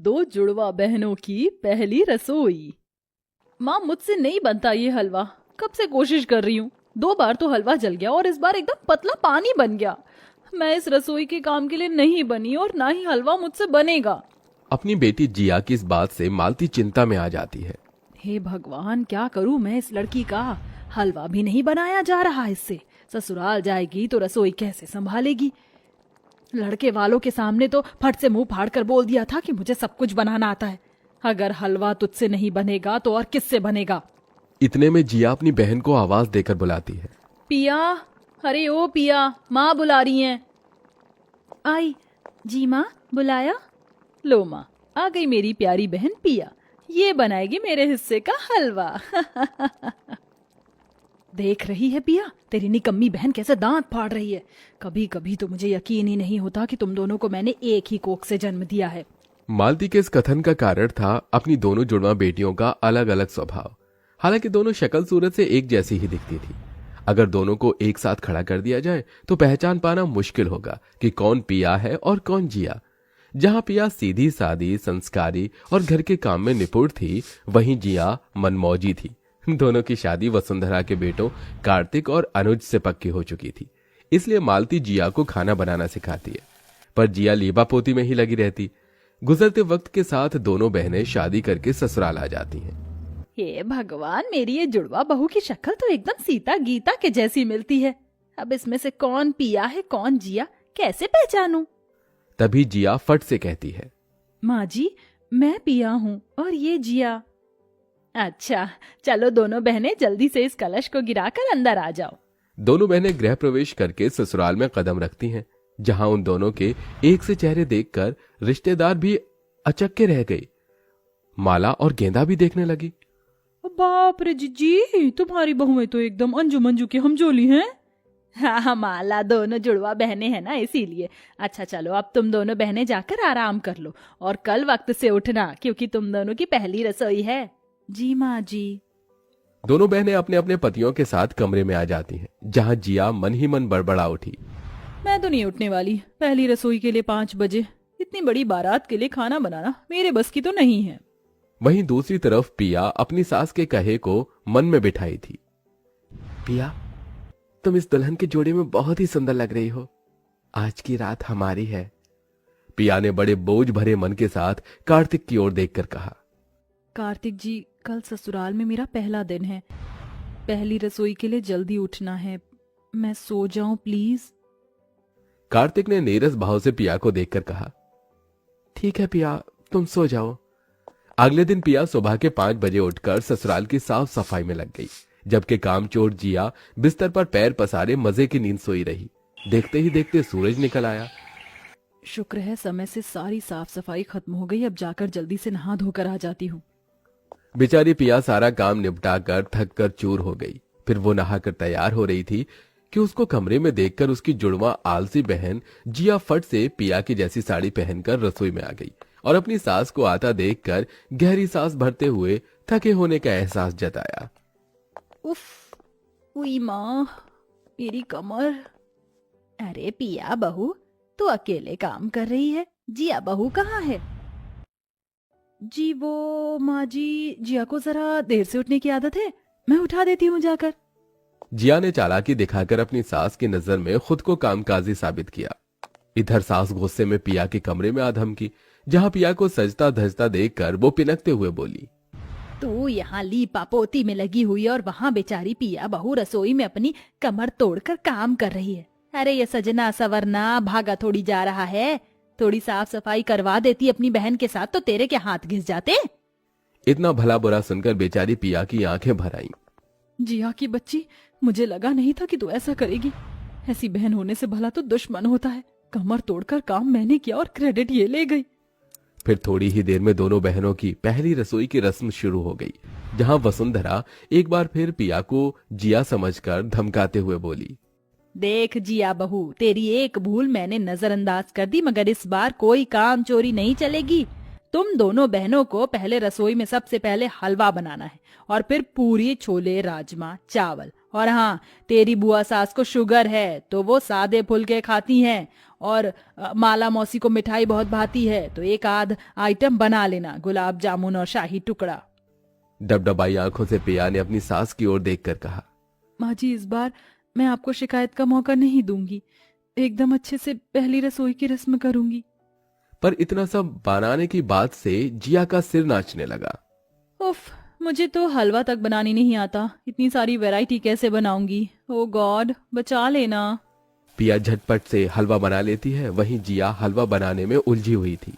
दो जुड़वा बहनों की पहली रसोई। माँ, मुझसे नहीं बनता ये हलवा। कब से कोशिश कर रही हूँ। 2 बार तो हलवा जल गया और इस बार एकदम पतला पानी बन गया। मैं इस रसोई के काम के लिए नहीं बनी और ना ही हलवा मुझसे बनेगा। अपनी बेटी जिया की इस बात से मालती चिंता में आ जाती है। हे भगवान, क्या करूं मैं इस लड़की का। हलवा भी नहीं बनाया जा रहा इससे। ससुराल जाएगी तो रसोई कैसे संभालेगी। लड़के वालों के सामने तो फट से मुंह फाड़ कर बोल दिया था कि मुझे सब कुछ बनाना आता है। अगर हलवा तुझसे नहीं बनेगा तो और किससे बनेगा। इतने में जिया अपनी बहन को आवाज देकर बुलाती है। पिया, अरे ओ पिया, माँ बुला रही हैं। आई। जी माँ, बुलाया? लो माँ, आ गई मेरी प्यारी बहन पिया। ये बनाएगी मेरे हिस्से का हलवा। देख रही है पिया, तेरी निकम्मी बहन कैसे दांत फाड़ रही है। कभी कभी तो मुझे यकीन ही नहीं होता कि तुम दोनों को मैंने एक ही कोख से जन्म दिया है। मालती के इस कथन का कारण था अपनी दोनों जुड़वा बेटियों का अलग अलग स्वभाव। हालांकि दोनों शक्ल सूरत से एक जैसी ही दिखती थी। अगर दोनों को एक साथ खड़ा कर दिया जाए तो पहचान पाना मुश्किल होगा कि कौन पिया है और कौन जिया। जहां पिया सीधी सादी, संस्कारी और घर के काम में निपुण थी, वहीं जिया मनमौजी थी। दोनों की शादी वसुंधरा के बेटों कार्तिक और अनुज से पक्की हो चुकी थी, इसलिए मालती जिया को खाना बनाना सिखाती है। पर जिया लीबा पोती में ही लगी रहती। गुजरते वक्त के साथ दोनों बहनें शादी करके ससुराल आ जाती हैं। हे भगवान, मेरी ये जुड़वा बहू की शक्ल तो एकदम सीता गीता के जैसी मिलती है। अब इसमें से कौन पिया है कौन जिया, कैसे पहचानूं? तभी जिया फट से कहती है, माँ जी, मैं पिया हूँ और ये जिया। अच्छा, चलो दोनों बहनें जल्दी से इस कलश को गिराकर अंदर आ जाओ। दोनों बहनें गृह प्रवेश करके ससुराल में कदम रखती हैं, जहां उन दोनों के एक से चेहरे देखकर रिश्तेदार भी अचक्के रह गए। माला और गेंदा भी देखने लगी। बाप रे जीजी, तुम्हारी बहुएं तो एकदम अंजू मंजू की हमजोली हैं। हाँ माला, दोनों जुड़वा बहनें हैं ना, इसीलिए। अच्छा चलो, अब तुम दोनों बहनें जाकर आराम कर लो और कल वक्त से उठना, क्योंकि तुम दोनों की पहली रसोई है। जी माँ जी। दोनों बहनें अपने अपने पतियों के साथ कमरे में आ जाती हैं, जहां जिया मन ही मन बड़बड़ा उठी। मैं तो नहीं उठने वाली। पहली रसोई के लिए 5 बजे। इतनी बड़ी बारात के लिए खाना बनाना मेरे बस की तो नहीं है। वहीं दूसरी तरफ पिया अपनी सास के कहे को मन में बिठाई थी। पिया, तुम इस दुल्हन के जोड़े में बहुत ही सुंदर लग रही हो। आज की रात हमारी है। पिया ने बड़े बोझ भरे मन के साथ कार्तिक की ओर देखकर कहा। कार्तिक जी, कल ससुराल में मेरा पहला दिन है। पहली रसोई के लिए जल्दी उठना है। मैं सो जाऊं प्लीज? कार्तिक ने नीरस भाव से पिया को देखकर कहा, ठीक है पिया, तुम सो जाओ। अगले दिन पिया सुबह के 5 बजे उठकर ससुराल की साफ सफाई में लग गई, जबकि कामचोर जिया बिस्तर पर पैर पसारे मजे की नींद सोई रही। देखते ही देखते सूरज निकल आया। शुक्र है समय से सारी साफ सफाई खत्म हो गई। अब जाकर जल्दी से नहा धोकर आ जाती हूँ। बेचारी पिया सारा काम निपटा कर थक कर चूर हो गई। फिर वो नहाकर तैयार हो रही थी कि उसको कमरे में देखकर उसकी जुड़वा आलसी बहन जिया फट से पिया की जैसी साड़ी पहनकर रसोई में आ गई और अपनी सास को आता देखकर गहरी सांस भरते हुए थके होने का एहसास जताया। उफ, उई माँ, मेरी कमर। अरे पिया बहू, तू अकेले काम कर रही है। जिया बहू कहाँ है? जी वो माँ जी, जिया को जरा देर से उठने की आदत है। मैं उठा देती हूँ जाकर। जिया ने चालाकी दिखाकर अपनी सास की नजर में खुद को कामकाजी साबित किया। इधर सास गुस्से में पिया के कमरे में आ धमकी, जहां पिया को सजता धजता देखकर वो पिनकते हुए बोली, तू यहाँ लीपा पोती में लगी हुई और वहाँ बेचारी पिया बहू रसोई में अपनी कमर तोड़कर काम कर रही है। अरे ये सजना सवरना भागा थोड़ी जा रहा है। थोड़ी साफ सफाई करवा देती अपनी बहन के साथ तो तेरे के हाथ घिस जाते। इतना भला बुरा सुनकर बेचारी पिया की आंखें भर आईं। जिया की बच्ची, मुझे लगा नहीं था कि तू ऐसा करेगी। ऐसी बहन होने से भला तो दुश्मन होता है। कमर तोड़कर काम मैंने किया और क्रेडिट ये ले गई। फिर थोड़ी ही देर में दोनों बहनों की पहली रसोई की रस्म शुरू हो गई, जहां वसुंधरा एक बार फिर पिया को जिया समझकर धमकाते हुए बोली, देख जिया बहू, तेरी एक भूल मैंने नजरअंदाज कर दी, मगर इस बार कोई काम चोरी नहीं चलेगी। तुम दोनों बहनों को पहले रसोई में सबसे पहले हलवा बनाना है और फिर पूरी छोले राजमा चावल। और हाँ, तेरी बुआ सास को शुगर है तो वो सादे फुलके खाती हैं और माला मौसी को मिठाई बहुत भाती है तो एक आध आइटम बना लेना, गुलाब जामुन और शाही टुकड़ा। डबडबाई आंखों से पिया ने अपनी सास की ओर देखकर कहा, माँ जी इस बार मैं आपको शिकायत का मौका नहीं दूंगी, एकदम अच्छे से पहली रसोई की रस्म करूंगी। पर इतना सब बनाने की बात से जिया का सिर नाचने लगा। उफ, मुझे तो हलवा तक बनानी नहीं आता, इतनी सारी वैरायटी कैसे बनाऊंगी? ओ गॉड, बचा लेना। पिया झटपट से हलवा बना लेती है, वहीं जिया हलवा बनाने में उलझी हुई थी।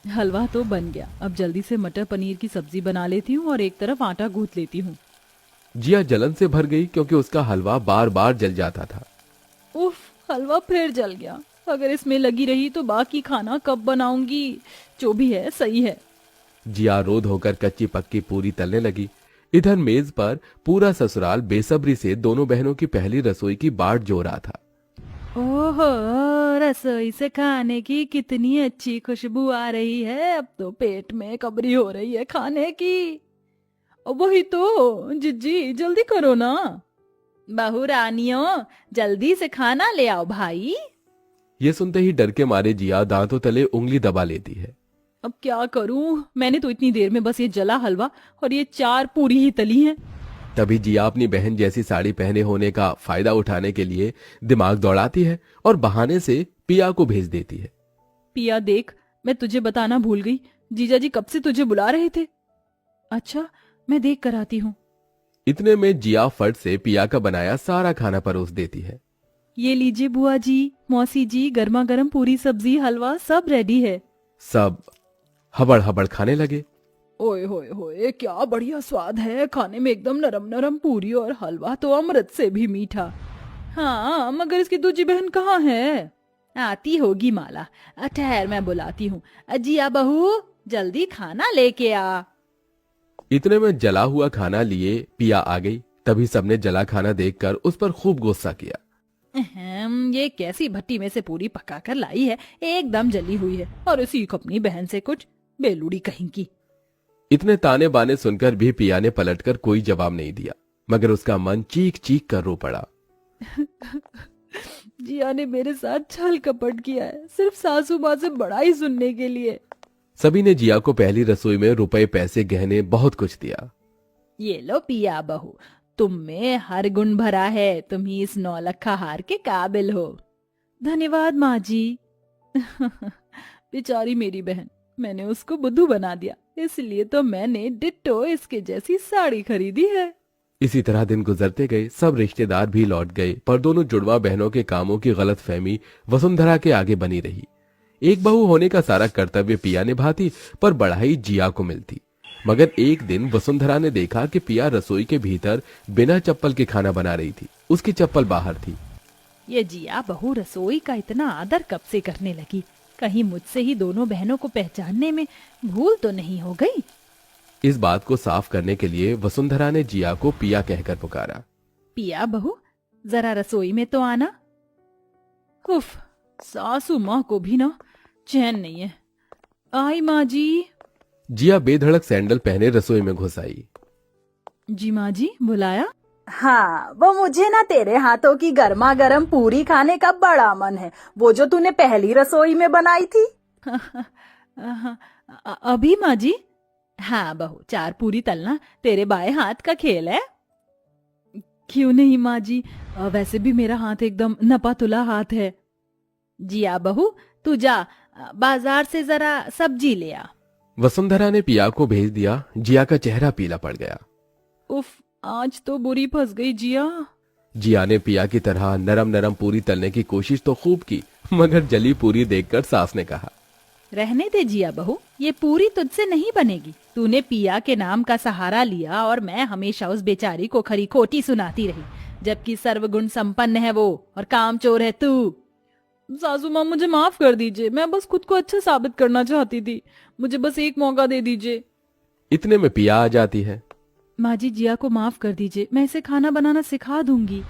हलवा तो बन गया, अब जल्दी से मटर पनीर की सब्जी बना लेती हूँ और एक तरफ आटा गूंथ लेती हूँ। जिया जलन से भर गई क्योंकि उसका हलवा बार बार जल जाता था। उफ, हलवा फिर जल गया। अगर इसमें लगी रही तो बाकी खाना कब बनाऊंगी? जो भी है सही है। जिया रोध होकर कच्ची पक्की पूरी तलने लगी। इधर मेज पर पूरा ससुराल बेसब्री से दोनों बहनों की पहली रसोई की बाट जो रहा था। ओहो, रसोई से खाने की कितनी अच्छी खुशबू आ रही है, अब तो पेट में कबरी हो रही है खाने की। वही तो जिज्जी, जल्दी करो ना। बहू रानियों, जल्दी से खाना ले आओ भाई। ये सुनते ही डर के मारे जिया दांतों तले उंगली दबा लेती है। अब क्या करूं, मैंने तो इतनी देर में बस ये जला हलवा और ये 4 पूरी ही तली हैं। तभी जिया अपनी बहन जैसी साड़ी पहने होने का फायदा उठाने के लिए दिमाग दौड़ाती है और बहाने से पिया को भेज देती है। पिया देख, मैं तुझे बताना भूल गई, जीजा जी कब से तुझे बुला रहे थे। अच्छा, मैं देख कर आती हूँ। इतने में जिया फट से पिया का बनाया सारा खाना परोस देती है। ये लीजिए बुआ जी, मौसी जी, गर्मा गर्म पूरी सब्जी हलवा सब रेडी है। सब हबड़ हबड़ खाने लगे। ओए होए होए, क्या बढ़िया स्वाद है, खाने में एकदम नरम नरम पूरी और हलवा तो अमृत से भी मीठा। हाँ, मगर इसकी दूजी बहन कहाँ है? आती होगी माला, ठहर मैं बुलाती हूँ। जिया बहू, जल्दी खाना लेके आ। इतने में जला हुआ खाना लिए पिया आ गई। तभी सबने जला खाना देखकर उस पर खूब गुस्सा किया। ये कैसी भट्टी में से पूरी पका कर लाई है, एकदम जली हुई है, और इसी को अपनी बहन से कुछ, बेलूड़ी कहीं की। इतने ताने बाने सुनकर भी पिया ने पलटकर कोई जवाब नहीं दिया, मगर उसका मन चीख चीख कर रो पड़ा। जिया ने मेरे साथ छल कपट किया है, सिर्फ सासू माँ से बड़ाई सुनने के लिए। सभी ने जिया को पहली रसोई में रुपए पैसे गहने बहुत कुछ दिया। ये लो पिया बहू, तुम में हर गुण भरा है, तुम ही इस 9 लखा हार के काबिल हो। धन्यवाद माँ जी। बेचारी मेरी बहन, मैंने उसको बुद्धू बना दिया, इसलिए तो मैंने डिट्टो इसके जैसी साड़ी खरीदी है। इसी तरह दिन गुजरते गए, सब रिश्तेदार भी लौट गए, पर दोनों जुड़वा बहनों के कामों की गलतफहमी वसुंधरा के आगे बनी रही। एक बहू होने का सारा कर्तव्य पिया निभाती, पर बढ़ाई जिया को मिलती। मगर एक दिन वसुंधरा ने देखा कि पिया रसोई के भीतर बिना चप्पल के खाना बना रही थी, उसकी चप्पल बाहर थी। ये जिया बहू रसोई का इतना आदर कब से करने लगी, कहीं मुझसे ही दोनों बहनों को पहचानने में भूल तो नहीं हो गई। इस बात को साफ करने के लिए वसुंधरा ने जिया को पिया कहकर पुकारा। पिया बहू, जरा रसोई में तो आना। उफ, सासू माँ को भी ना चैन नहीं है। आई माँ जी। जिया बेधड़क सैंडल पहने रसोई में घुस आई। जी माँ जी, बुलाया? हाँ, वो मुझे ना तेरे हाथों की गर्मा गर्म पूरी खाने का बड़ा मन है, वो जो तूने पहली रसोई में बनाई थी। अभी माँ जी? हाँ बहू, 4 पूरी तलना तेरे बाएं हाथ का खेल है। क्यों नहीं माँ जी, वैसे भी मेरा हाथ एकदम नपा तुला हाथ है। जिया बहू, तू जा बाजार से जरा सब्जी ले आ। वसुंधरा ने पिया को भेज दिया। जिया का चेहरा पीला पड़ गया। उफ, आज तो बुरी फंस गई जिया। जिया ने पिया की तरह नरम नरम पूरी तलने की कोशिश तो खूब की, मगर जली पूरी देखकर सास ने कहा, रहने दे जिया बहू, ये पूरी तुझसे नहीं बनेगी। तूने पिया के नाम का सहारा लिया और मैं हमेशा उस बेचारी को खरी खोटी सुनाती रही, जबकि सर्वगुण संपन्न है वो और कामचोर है तू। सासू माँ, मुझे माफ कर दीजिए, मैं बस खुद को अच्छा साबित करना चाहती थी, मुझे बस एक मौका दे दीजिए। इतने में पिया आ जाती है। माँ जी, जिया को माफ कर दीजिए, मैं इसे खाना बनाना सिखा दूंगी।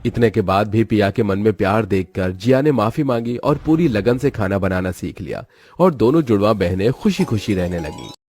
इतने के बाद भी पिया के मन में प्यार देखकर जिया ने माफी मांगी और पूरी लगन से खाना बनाना सीख लिया और दोनों जुड़वा बहनें खुशी खुशी रहने लगी।